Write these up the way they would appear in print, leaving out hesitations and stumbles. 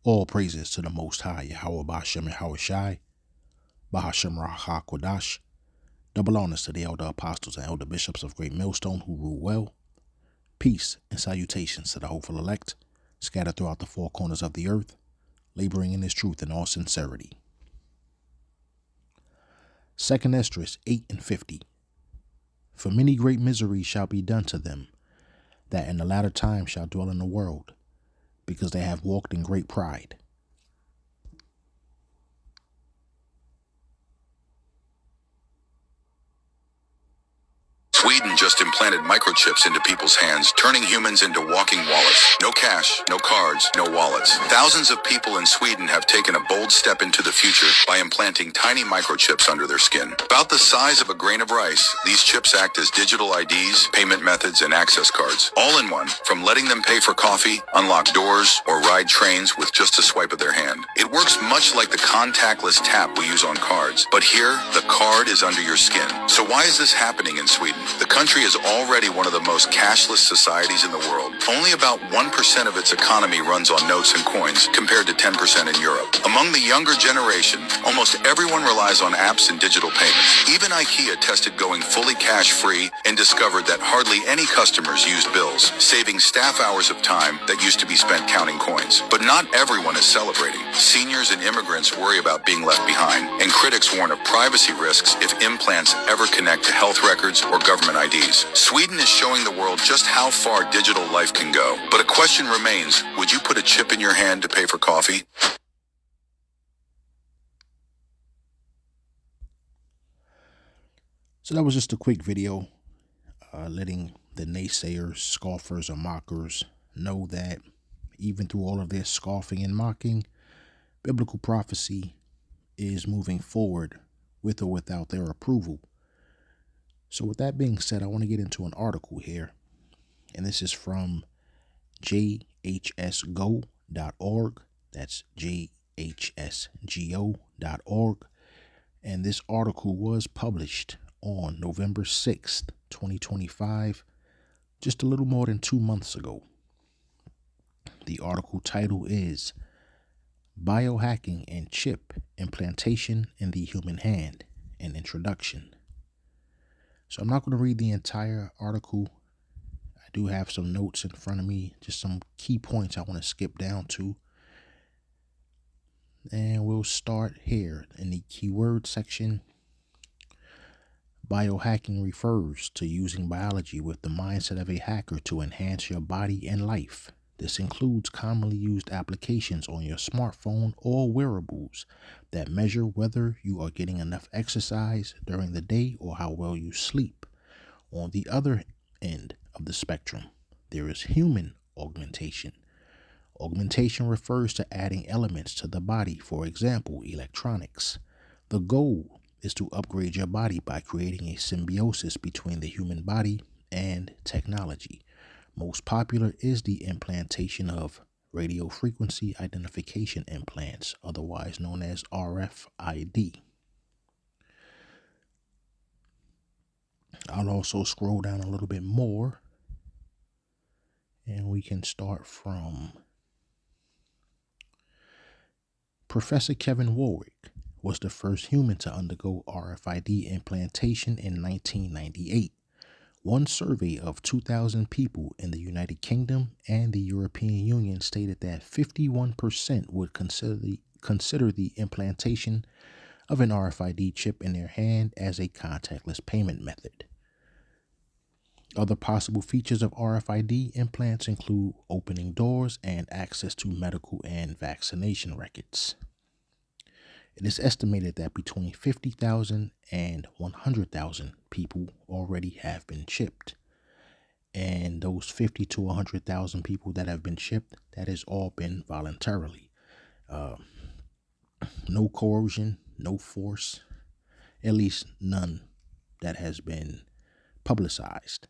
All praises to the Most High, Yahweh Bashem and Hawashai, Bahashem Raha Kodash. Double honors to the elder apostles and elder bishops of Great Millstone who rule well. Peace and salutations to the hopeful elect, scattered throughout the four corners of the earth, laboring in his truth in all sincerity. 2nd Esdras 8 and 50. For many great miseries shall be done to them, that in the latter time shall dwell in the world, because they have walked in great pride. Sweden just implanted microchips into people's hands, turning humans into walking wallets. No cash, no cards, no wallets. Thousands of people in Sweden have taken a bold step into the future by implanting tiny microchips under their skin. About the size of a grain of rice, these chips act as digital IDs, payment methods, and access cards. All in one, from letting them pay for coffee, unlock doors, or ride trains with just a swipe of their hand. It works much like the contactless tap we use on cards, but here, the card is under your skin. So why is this happening in Sweden? The country is already one of the most cashless societies in the world. Only about 1% of its economy runs on notes and coins, compared to 10% in Europe. Among the younger generation, almost everyone relies on apps and digital payments. Even IKEA tested going fully cash-free and discovered that hardly any customers used bills, saving staff hours of time that used to be spent counting coins. But not everyone is celebrating. Seniors and immigrants worry about being left behind, and critics warn of privacy risks if implants ever connect to health records or government IDs. Sweden is showing the world just how far digital life can go. But a question remains, would you put a chip in your hand to pay for coffee? So that was just a quick video letting the naysayers, scoffers, or mockers know that even through all of this scoffing and mocking, biblical prophecy is moving forward with or without their approval. So with that being said, I want to get into an article here, and this is from jhsgo.org. That's jhsgo.org. And this article was published on November 6th, 2025, just a little more than 2 months ago. The article title is Biohacking and Chip Implantation in the Human Hand, an introduction. So I'm not going to read the entire article. I do have some notes in front of me, just some key points I want to skip down to. And we'll start here in the keyword section. Biohacking refers to using biology with the mindset of a hacker to enhance your body and life. This includes commonly used applications on your smartphone or wearables that measure whether you are getting enough exercise during the day or how well you sleep. On the other end of the spectrum, there is human augmentation. Augmentation refers to adding elements to the body, for example, electronics. The goal is to upgrade your body by creating a symbiosis between the human body and technology. Most popular is the implantation of radio frequency identification implants, otherwise known as RFID. I'll also scroll down a little bit more, and we can start from Professor Kevin Warwick was the first human to undergo RFID implantation in 1998. One survey of 2,000 people in the United Kingdom and the European Union stated that 51% would consider the implantation of an RFID chip in their hand as a contactless payment method. Other possible features of RFID implants include opening doors and access to medical and vaccination records. It is estimated that between 50,000 and 100,000 people already have been chipped. And those 50 to 100,000 people that have been chipped, that has all been voluntarily. No coercion, no force, at least none that has been publicized.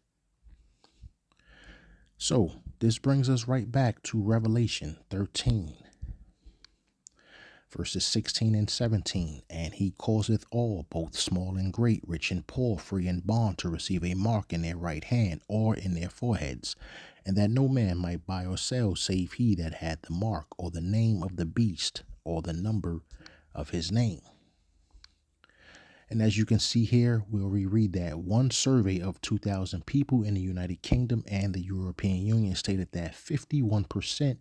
So this brings us right back to Revelation 13. Verses 16 and 17, and he causeth all, both small and great, rich and poor, free and bond, to receive a mark in their right hand or in their foreheads, and that no man might buy or sell save he that had the mark or the name of the beast or the number of his name. And as you can see here, we'll reread that. One survey of 2,000 people in the United Kingdom and the European Union stated that 51%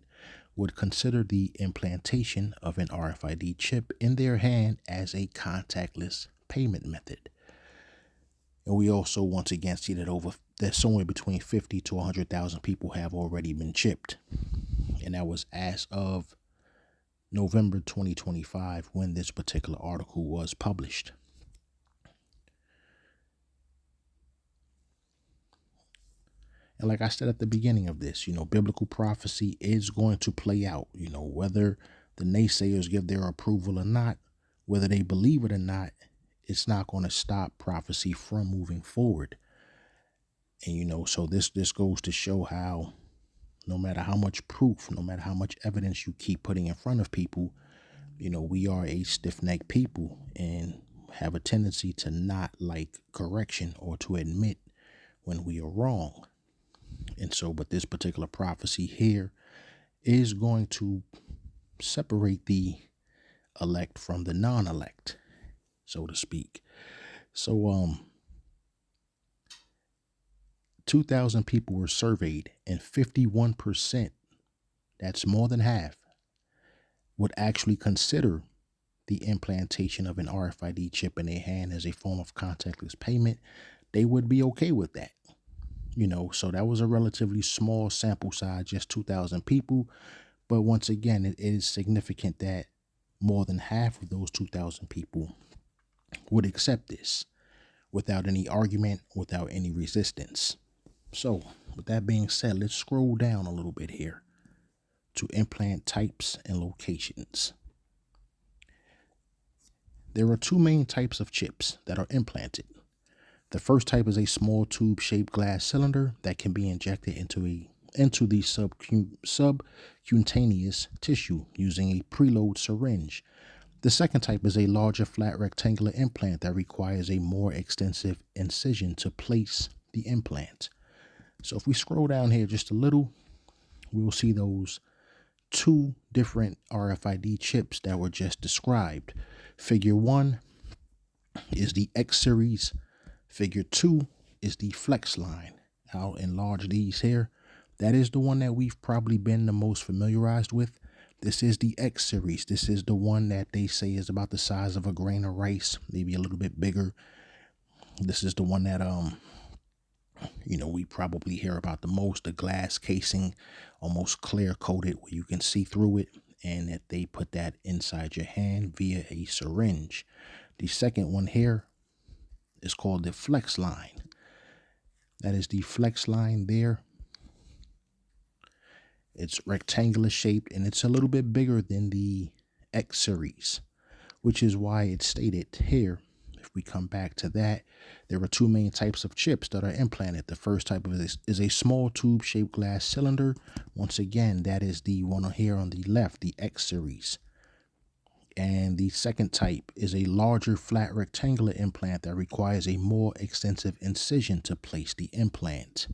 would consider the implantation of an RFID chip in their hand as a contactless payment method. And we also once again see that somewhere between 50 to 100,000 people have already been chipped. And that was as of November 2025 when this particular article was published. And like I said at the beginning of this, biblical prophecy is going to play out, whether the naysayers give their approval or not, whether they believe it or not, it's not going to stop prophecy from moving forward. And, so this goes to show how no matter how much proof, no matter how much evidence you keep putting in front of people, we are a stiff-necked people and have a tendency to not like correction or to admit when we are wrong. And so, but this particular prophecy here is going to separate the elect from the non-elect, so to speak. So, 2,000 people were surveyed, and 51%, that's more than half, would actually consider the implantation of an RFID chip in their hand as a form of contactless payment. They would be okay with that. So that was a relatively small sample size, just 2,000 people. But once again, it is significant that more than half of those 2,000 people would accept this without any argument, without any resistance. So with that being said, let's scroll down a little bit here to implant types and locations. There are two main types of chips that are implanted. The first type is a small tube-shaped glass cylinder that can be injected into the subcutaneous tissue using a preload syringe. The second type is a larger flat rectangular implant that requires a more extensive incision to place the implant. So if we scroll down here just a little, we'll see those two different RFID chips that were just described. Figure 1 is the X series. Figure 2 is the flex line. I'll enlarge these here. That is the one that we've probably been the most familiarized with. This is the X series. This is the one that they say is about the size of a grain of rice, maybe a little bit bigger. This is the one that we probably hear about the most, the glass casing, almost clear coated where you can see through it, and that they put that inside your hand via a syringe. The second one here is called the flex line. That is the flex line there. It's rectangular shaped and it's a little bit bigger than the X series, which is why it's stated here. If we come back to that, there are two main types of chips that are implanted. The first type of this is a small tube-shaped glass cylinder. Once again, that is the one here on the left, the X series. And the second type is a larger flat rectangular implant that requires a more extensive incision to place the implant.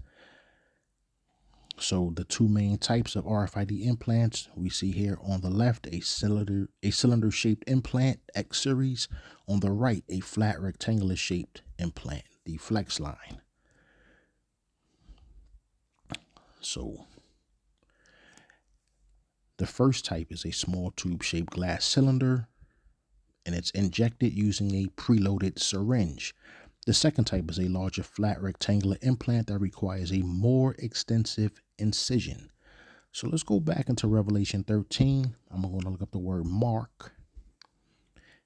So the two main types of RFID implants we see here on the left, a cylinder shaped implant, X series. On the right, a flat rectangular shaped implant, the flex line. So the first type is a small tube shaped glass cylinder, and it's injected using a preloaded syringe. The second type is a larger flat rectangular implant that requires a more extensive incision. So let's go back into Revelation 13. I'm going to look up the word mark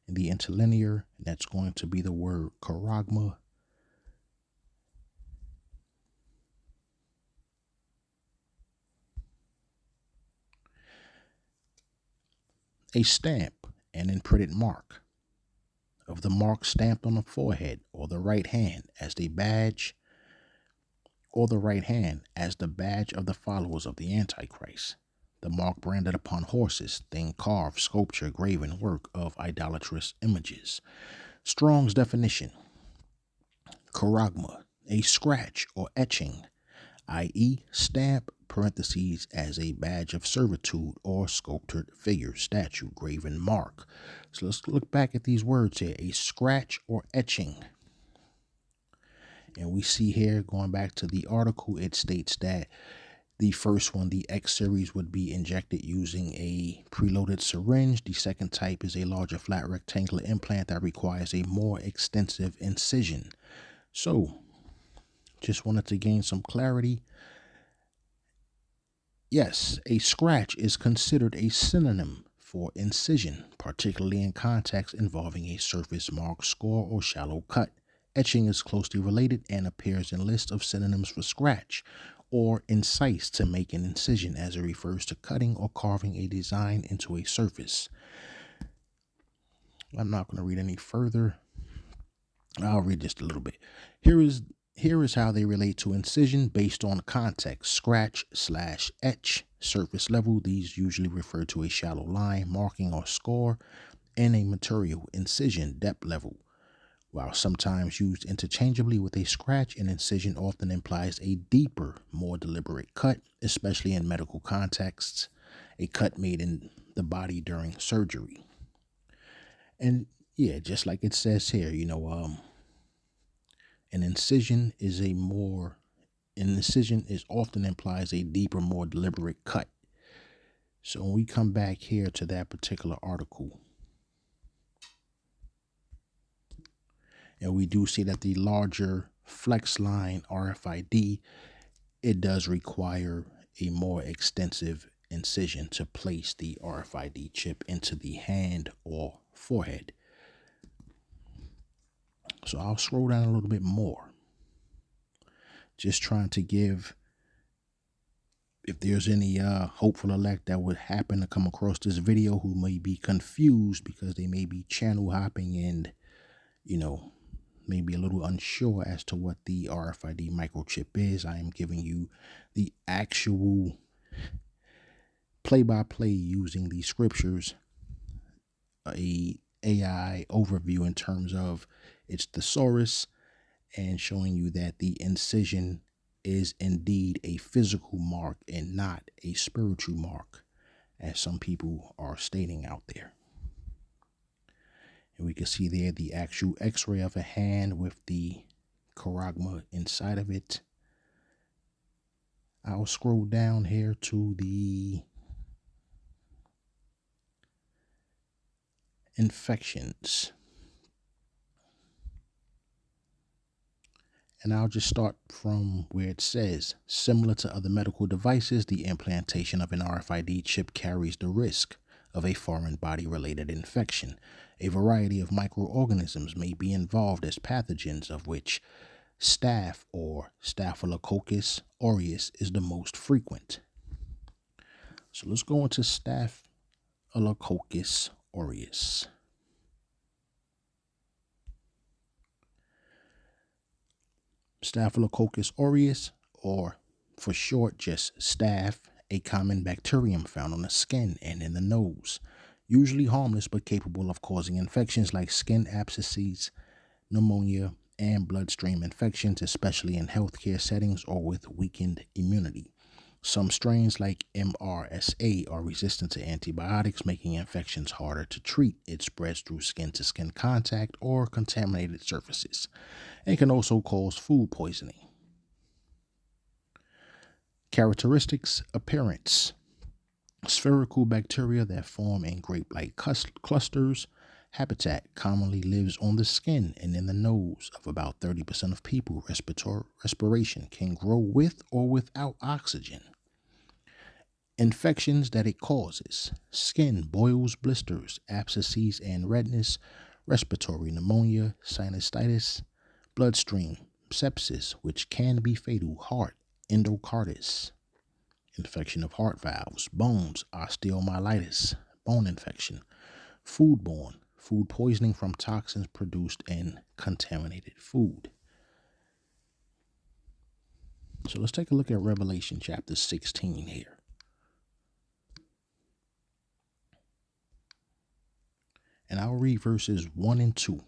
in the interlinear, and that's going to be the word charagma. A stamp, an imprinted mark of the mark stamped on the forehead or the right hand as the badge, or the right hand as the badge of the followers of the Antichrist. The mark branded upon horses, thing carved, sculpture, graven work of idolatrous images. Strong's definition: charagma, a scratch or etching i.e., stamp, parentheses, as a badge of servitude or sculptured figure, statue, graven mark. So let's look back at these words here: a scratch or etching. And we see here, going back to the article, it states that the first one, the X series, would be injected using a preloaded syringe. The second type is a larger flat rectangular implant that requires a more extensive incision. So, just wanted to gain some clarity. Yes, a scratch is considered a synonym for incision, particularly in contexts involving a surface mark, score, or shallow cut. Etching is closely related and appears in lists of synonyms for scratch or incise, to make an incision, as it refers to cutting or carving a design into a surface. I'm not going to read any further. I'll read just a little bit. Here is how they relate to incision based on context. Scratch / etch, surface level. These usually refer to a shallow line, marking, or score in a material. Incision, depth level. While sometimes used interchangeably with a scratch, an incision often implies a deeper, more deliberate cut, especially in medical contexts, a cut made in the body during surgery. And yeah, just like it says here, an incision is often implies a deeper, more deliberate cut. So when we come back here to that particular article, and we do see that the larger flex line RFID, it does require a more extensive incision to place the RFID chip into the hand or forehead. So I'll scroll down a little bit more, just trying to give, if there's any hopeful elect that would happen to come across this video who may be confused because they may be channel hopping and, maybe a little unsure as to what the RFID microchip is, I am giving you the actual play-by-play using the scriptures, a AI overview in terms of its thesaurus, and showing you that the incision is indeed a physical mark and not a spiritual mark, as some people are stating out there. And we can see there the actual x-ray of a hand with the charagma inside of it. I'll scroll down here to the infections. And I'll just start from where it says, similar to other medical devices, the implantation of an RFID chip carries the risk of a foreign body-related infection. A variety of microorganisms may be involved as pathogens, of which staph or Staphylococcus aureus is the most frequent. So let's go into Staphylococcus aureus. Staphylococcus aureus, or for short just staph, a common bacterium found on the skin and in the nose, usually harmless but capable of causing infections like skin abscesses, pneumonia, and bloodstream infections, especially in healthcare settings or with weakened immunity. Some strains like MRSA are resistant to antibiotics, making infections harder to treat. It spreads through skin-to-skin contact or contaminated surfaces, and can also cause food poisoning. Characteristics: appearance: spherical bacteria that form in grape-like clusters. Habitat: commonly lives on the skin and in the nose of about 30% of people. Respiration: can grow with or without oxygen. Infections that it causes: skin, boils, blisters, abscesses, and redness. Respiratory: pneumonia, sinusitis. Bloodstream: sepsis, which can be fatal. Heart: endocarditis, infection of heart valves. Bones: osteomyelitis, bone infection. Foodborne: food poisoning from toxins produced in contaminated food. So let's take a look at Revelation chapter 16 here. And I'll read verses 1 and 2.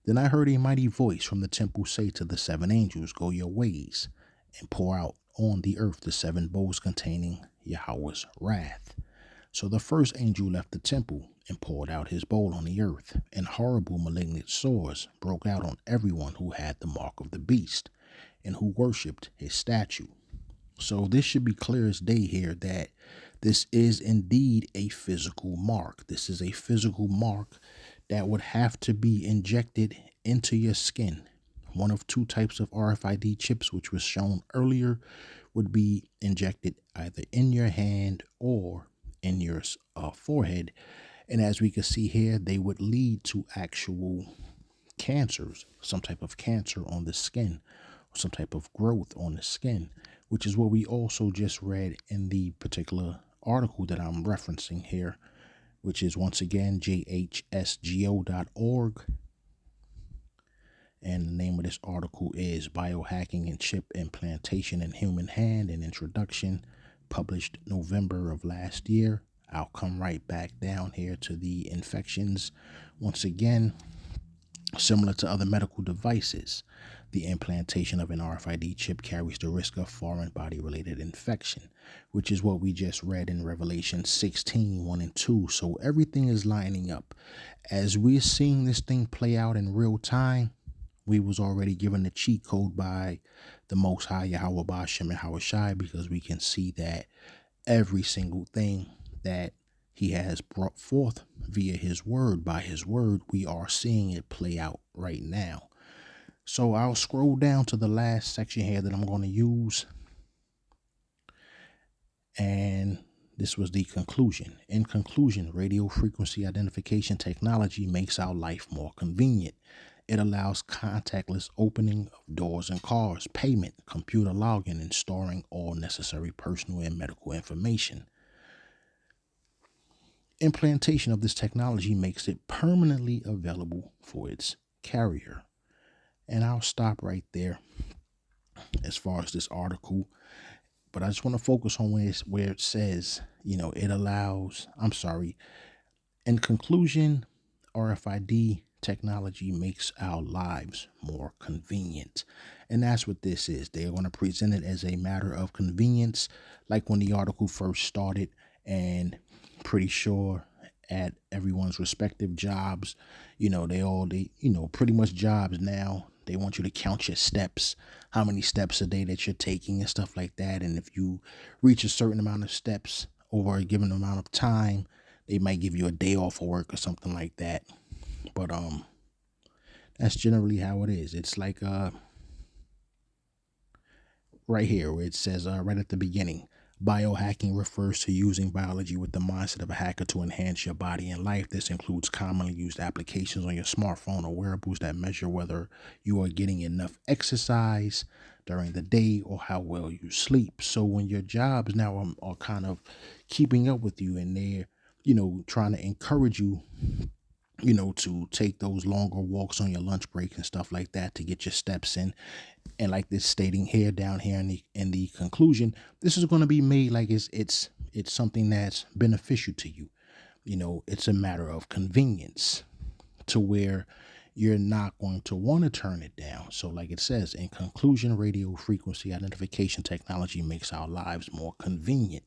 Then I heard a mighty voice from the temple say to the seven angels, go your ways, and pour out on the earth the seven bowls containing Yahweh's wrath. So the first angel left the temple and poured out his bowl on the earth, and horrible malignant sores broke out on everyone who had the mark of the beast and who worshipped his statue. So this should be clear as day here that this is indeed a physical mark. This is a physical mark that would have to be injected into your skin. One of two types of RFID chips, which was shown earlier, would be injected either in your hand or in your forehead. And as we can see here, they would lead to actual cancers, some type of cancer on the skin, or some type of growth on the skin, which is what we also just read in the particular article that I'm referencing here, which is once again jhsgo.org. And the name of this article is Biohacking and Chip Implantation in Human Hand, an Introduction, published November of last year. I'll come right back down here to the infections. Once again, similar to other medical devices, the implantation of an RFID chip carries the risk of foreign body-related infection, which is what we just read in Revelation 16, 1 and 2. So everything is lining up. As we're seeing this thing play out in real time, we was already given the cheat code by the Most High Yahweh Bashem and Hawashai, because we can see that every single thing that he has brought forth via his word, by his word, we are seeing it play out right now. So I'll scroll down to the last section here that I'm going to use. And this was the conclusion. In conclusion, radio frequency identification technology makes our life more convenient. It allows contactless opening of doors and cars, payment, computer login, and storing all necessary personal and medical information. Implantation of this technology makes it permanently available for its carrier. And I'll stop right there as far as this article. But I just want to focus on where it says, it allows, in conclusion, RFID technology makes our lives more convenient. And that's what this is. They're going to present it as a matter of convenience, like when the article first started, and pretty sure at everyone's respective jobs, pretty much jobs now, they want you to count your steps, how many steps a day that you're taking and stuff like that. And if you reach a certain amount of steps over a given amount of time, they might give you a day off of work or something like that. But that's generally how it is. It's like right here where it says right at the beginning, biohacking refers to using biology with the mindset of a hacker to enhance your body and life. This includes commonly used applications on your smartphone or wearables that measure whether you are getting enough exercise during the day or how well you sleep. So when your jobs now are kind of keeping up with you, and they're, trying to encourage you, to take those longer walks on your lunch break and stuff like that to get your steps in. And like this stating here down here in the conclusion, this is going to be made like it's something that's beneficial to you. It's a matter of convenience to where you're not going to want to turn it down. So like it says, in conclusion, radio frequency identification technology makes our lives more convenient.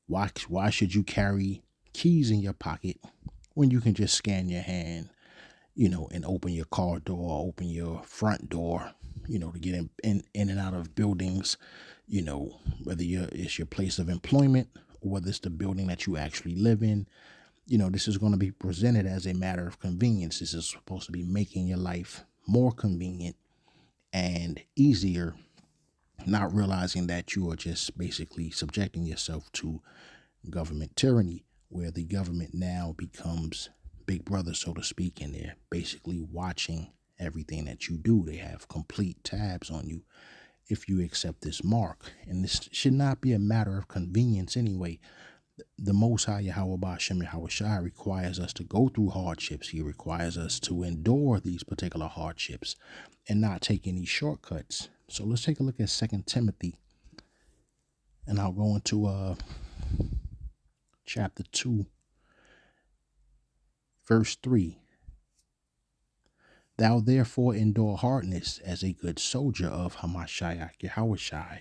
Why should you carry keys in your pocket when you can just scan your hand, and open your car door, open your front door, to get in and out of buildings, whether it's your place of employment or whether it's the building that you actually live in. This is going to be presented as a matter of convenience. This is supposed to be making your life more convenient and easier, not realizing that you are just basically subjecting yourself to government tyranny, where the government now becomes big brother, so to speak, and they're basically watching everything that you do. They have complete tabs on you if you accept this mark. And this should not be a matter of convenience anyway. The Most High Yahweh Bashem Yahushai requires us to go through hardships. He requires us to endure these particular hardships and not take any shortcuts. So let's take a look at 2 Timothy. And I'll go into chapter 2, verse 3. Thou therefore endure hardness as a good soldier of Hamashiach Yahushai.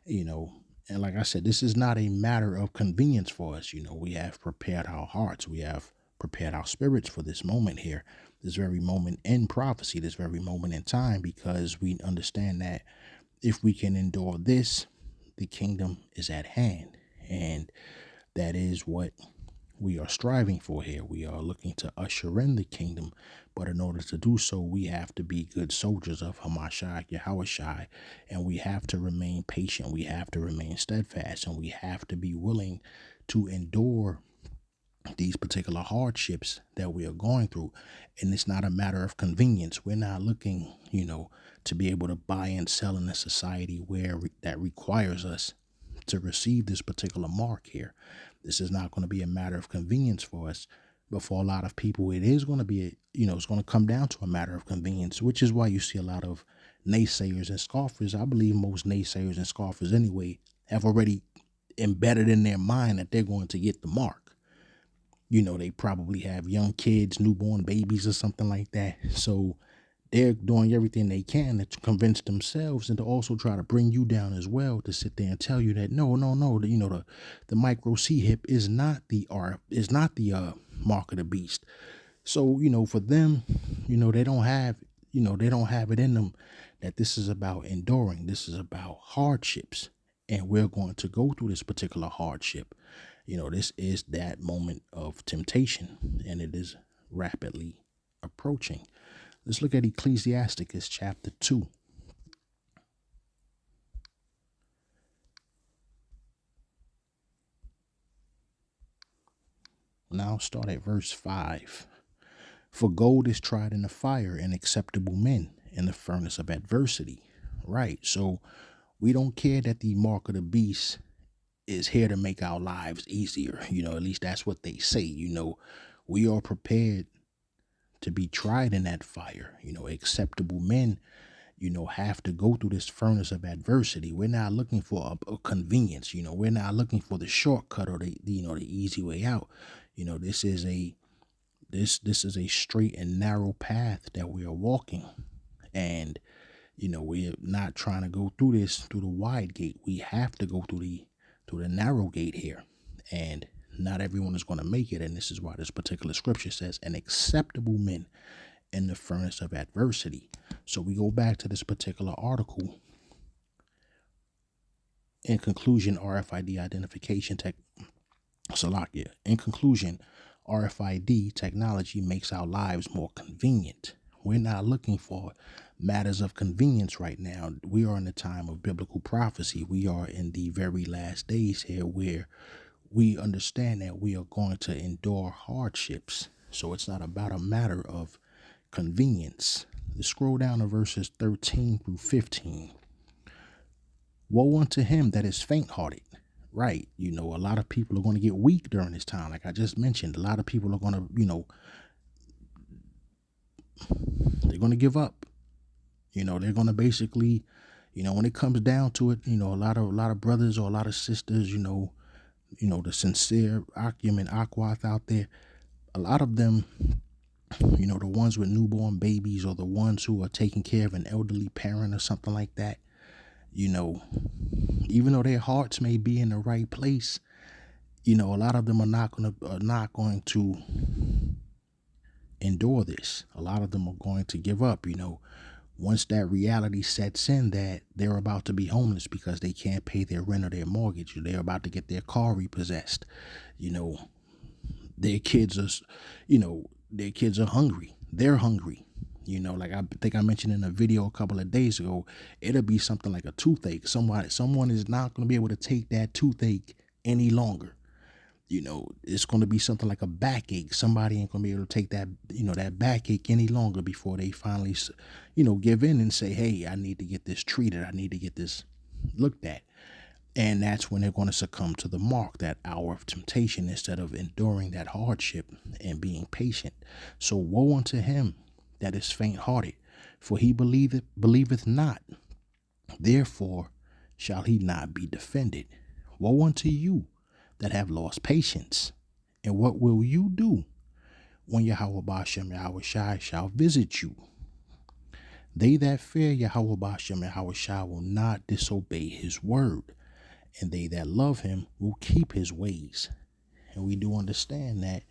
You know, and like I said, this is not a matter of convenience for us. We have prepared our hearts. We have prepared our spirits for this moment here, this very moment in prophecy, this very moment in time, because we understand that if we can endure this, the kingdom is at hand. And that is what we are striving for here. We are looking to usher in the kingdom, but in order to do so, we have to be good soldiers of Hamashiach Yahushai, and we have to remain patient. We have to remain steadfast, and we have to be willing to endure these particular hardships that we are going through. And it's not a matter of convenience. We're not looking, to be able to buy and sell in a society where that requires us to receive this particular mark here. This is not going to be a matter of convenience for us. But for a lot of people, it is going to be, it's going to come down to a matter of convenience, which is why you see a lot of naysayers and scoffers. I believe most naysayers and scoffers anyway have already embedded in their mind that they're going to get the mark. They probably have young kids, newborn babies or something like that. So they're doing everything they can to convince themselves and to also try to bring you down as well, to sit there and tell you that no, the micro C hip is not the mark of the beast. So, for them, they don't have, they don't have it in them that this is about enduring. This is about hardships. And we're going to go through this particular hardship. This is that moment of temptation, and it is rapidly approaching. Let's look at Ecclesiasticus chapter 2. Now start at verse 5. For gold is tried in the fire, and acceptable men in the furnace of adversity. Right. So we don't care that the mark of the beast is here to make our lives easier. At least that's what they say. We are prepared to be tried in that fire. Acceptable men, have to go through this furnace of adversity. We're not looking for a convenience. We're not looking for the shortcut or the easy way out. This is a straight and narrow path that we are walking. And, we're not trying to go through this through the wide gate. We have to go through the narrow gate here. And not everyone is going to make it. And this is why this particular scripture says, an acceptable men in the furnace of adversity. So we go back to this particular article. In conclusion, RFID identification Salakia. In conclusion, RFID technology makes our lives more convenient. We're not looking for matters of convenience right now. We are in the time of biblical prophecy. We are in the very last days here where we understand that we are going to endure hardships. So it's not about a matter of convenience. Let's scroll down to verses 13 through 15. Woe unto him that is faint-hearted. Right. A lot of people are going to get weak during this time. Like I just mentioned, a lot of people are going to, they're going to give up. They're going to basically, when it comes down to it, a lot of brothers or a lot of sisters, the sincere Akim Aquath out there, a lot of them, the ones with newborn babies or the ones who are taking care of an elderly parent or something like that, even though their hearts may be in the right place, a lot of them are not going to endure this. A lot of them are going to give up, once that reality sets in that they're about to be homeless because they can't pay their rent or their mortgage, or they're about to get their car repossessed, their kids are hungry. They're hungry. Like I think I mentioned in a video a couple of days ago, it'll be something like a toothache. Someone is not going to be able to take that toothache any longer. It's going to be something like a backache. Somebody ain't going to be able to take that, that backache any longer before they finally, give in and say, hey, I need to get this treated. I need to get this looked at. And that's when they're going to succumb to the mark, that hour of temptation, instead of enduring that hardship and being patient. So woe unto him that is faint-hearted, for he believeth not, therefore shall he not be defended. Woe unto you that have lost patience, and what will you do when Yahweh Bashem Yahweh Shai shall visit you? They that fear Yahweh Bashem and Hawashai will not disobey his word, and they that love him will keep his ways. And we do understand that,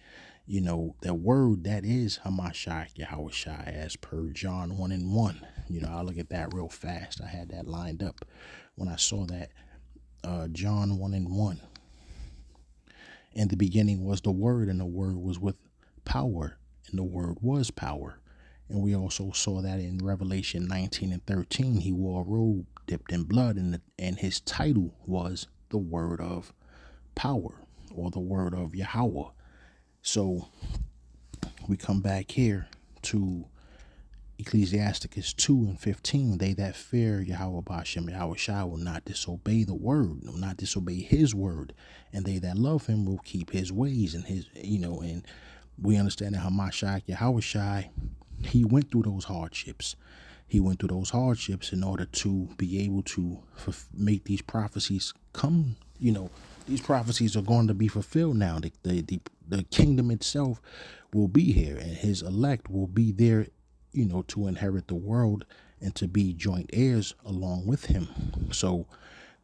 that word that is Hamashiach Yahushai as per John 1 and 1. I'll look at that real fast. I had that lined up when I saw that. John 1 and 1. In the beginning was the word, and the word was with power, and the word was power. And we also saw that in Revelation 19 and 13. He wore a robe dipped in blood, and his title was the word of power, or the word of Yahweh. So we come back here to Ecclesiasticus 2 and 15. They that fear Yahweh Bashem Yahweh Shai will not disobey the word, will not disobey his word, and they that love him will keep his ways. And and we understand that Hamashiach Yahweh Shai, he went through those hardships. He went through those hardships in order to be able to make these prophecies come. These prophecies are going to be fulfilled now. The kingdom itself will be here, and his elect will be there, to inherit the world and to be joint heirs along with him. So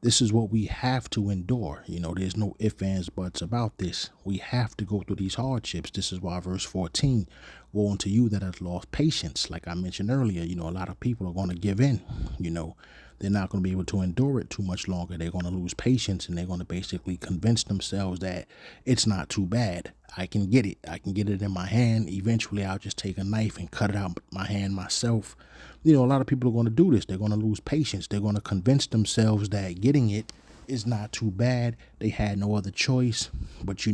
this is what we have to endure. There's no ifs, ands, buts about this. We have to go through these hardships. This is why verse 14, woe unto you that have lost patience. Like I mentioned earlier, a lot of people are going to give in. They're not going to be able to endure it too much longer. They're going to lose patience, and they're going to basically convince themselves that it's not too bad. I can get it. I can get it in my hand. Eventually, I'll just take a knife and cut it out my hand myself. A lot of people are going to do this. They're going to lose patience. They're going to convince themselves that getting it is not too bad. They had no other choice. But,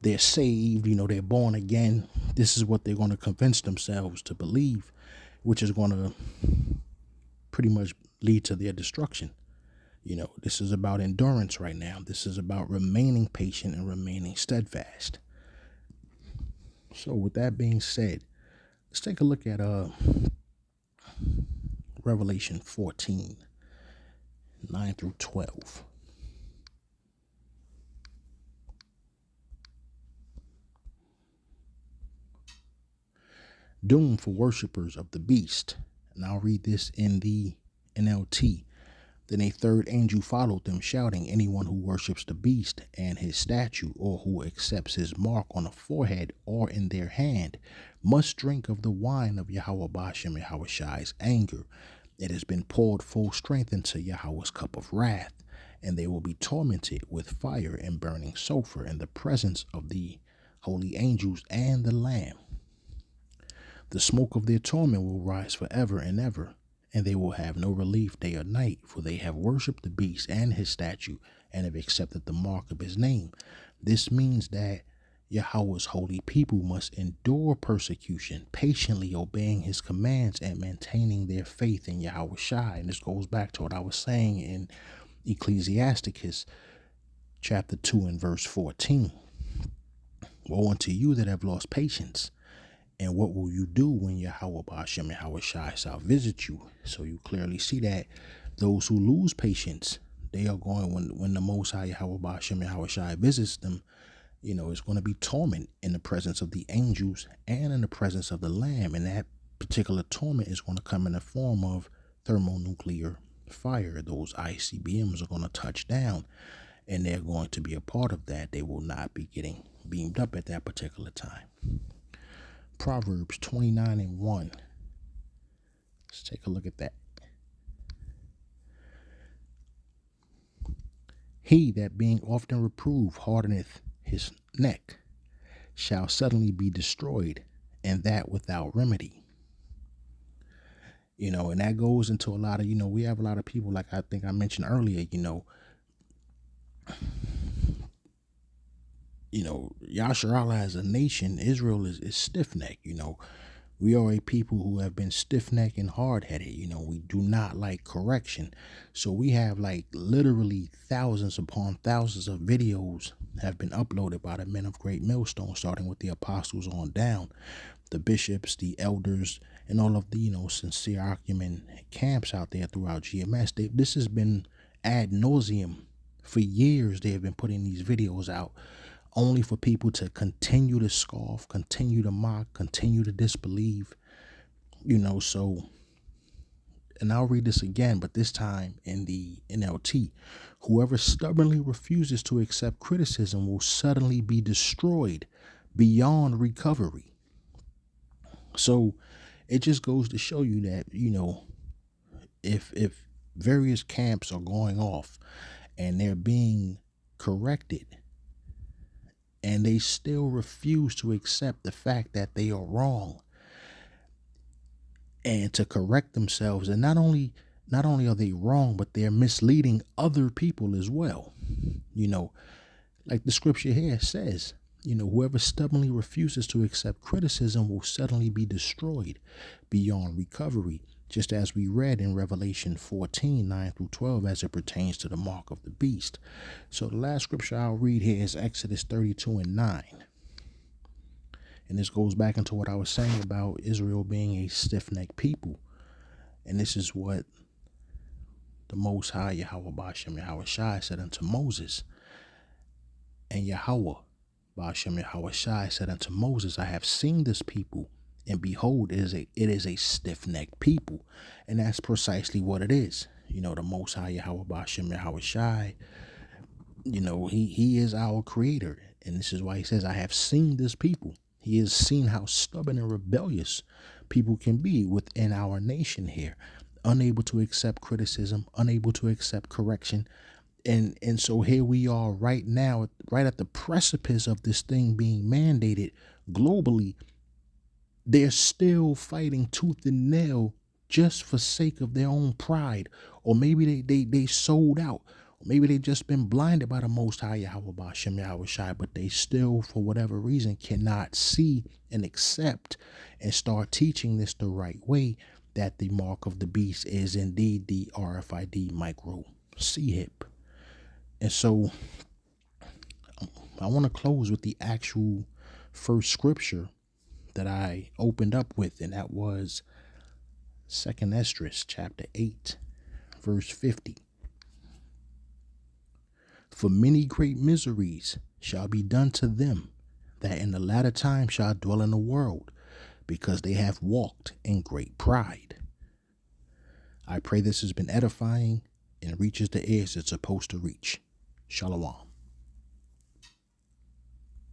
they're saved. They're born again. This is what they're going to convince themselves to believe, which is going to pretty much lead to their destruction. This is about endurance right now. This is about remaining patient and remaining steadfast. So with that being said, let's take a look at Revelation 14, 9 through 12. Doom for worshippers of the beast. And I'll read this in the NLT. Then a third angel followed them, shouting, anyone who worships the beast and his statue, or who accepts his mark on the forehead or in their hand, must drink of the wine of Yahweh Bashem and Yahweh Shai's anger. It has been poured full strength into Yahweh's cup of wrath, and they will be tormented with fire and burning sulfur in the presence of the holy angels and the Lamb. The smoke of their torment will rise forever and ever, and they will have no relief day or night, for they have worshipped the beast and his statue, and have accepted the mark of his name. This means that Yahweh's holy people must endure persecution, patiently obeying his commands and maintaining their faith in Yahweh Shai. And this goes back to what I was saying in Ecclesiasticus chapter 2 and verse 14. Woe unto you that have lost patience. And what will you do when Yahweh Bashem and Yahweh Shai shall visit you? So you clearly see that those who lose patience, they are going, when the Most High Yahweh Bashem and Yahweh Shai visits them, it's going to be torment in the presence of the angels and in the presence of the Lamb. And that particular torment is going to come in the form of thermonuclear fire. Those ICBMs are going to touch down, and they're going to be a part of that. They will not be getting beamed up at that particular time. Proverbs 29 and 1. Let's take a look at that. He that being often reproved hardeneth his neck shall suddenly be destroyed, and that without remedy. And that goes into a lot of, we have a lot of people, like I think I mentioned earlier, Yasharallah as a nation, Israel is stiff-necked. We are a people who have been stiff-necked and hard-headed. We do not like correction. So we have literally thousands upon thousands of videos have been uploaded by the men of Great Millstone, starting with the apostles on down, the bishops, the elders, and all of the, sincere argument camps out there throughout GMS. This has been ad nauseum. For years, they have been putting these videos out only for people to continue to scoff, continue to mock, continue to disbelieve. So and I'll read this again, but this time in the NLT. Whoever stubbornly refuses to accept criticism will suddenly be destroyed beyond recovery. So it just goes to show you that, if various camps are going off and they're being corrected and they still refuse to accept the fact that they are wrong and to correct themselves, and not only are they wrong, but they're misleading other people as well. you know like the scripture here says, whoever stubbornly refuses to accept criticism will suddenly be destroyed beyond recovery, just as we read in Revelation 14:9-12, as it pertains to the mark of the beast. So the last scripture I'll read here is Exodus 32:9. And this goes back into what I was saying about Israel being a stiff-necked people. And this is what the Most High, Yahweh Bashem Yahweh Shai, said unto Moses. And Yahweh Bashem Yahweh Shai said unto Moses, I have seen this people, and behold, it is a stiff-necked people. And that's precisely what it is. The Most High, Yahweh Bashem Yahweh Shai, he is our creator. And this is why he says, I have seen this people. He has seen how stubborn and rebellious people can be within our nation here, unable to accept criticism, unable to accept correction. And so here we are right now, right at the precipice of this thing being mandated globally. They're still fighting tooth and nail just for sake of their own pride. Or maybe they sold out. Maybe they've just been blinded by the Most High, Yahweh Bashem Yahweh Shai, but they still, for whatever reason, cannot see and accept and start teaching this the right way, that the mark of the beast is indeed the RFID micro C-hip. And so I want to close with the actual first scripture that I opened up with, and that was 2nd Esdras chapter 8, verse 50. For many great miseries shall be done to them that in the latter time shall dwell in the world, because they have walked in great pride. I pray this has been edifying and reaches the ears it's supposed to reach. Shalom.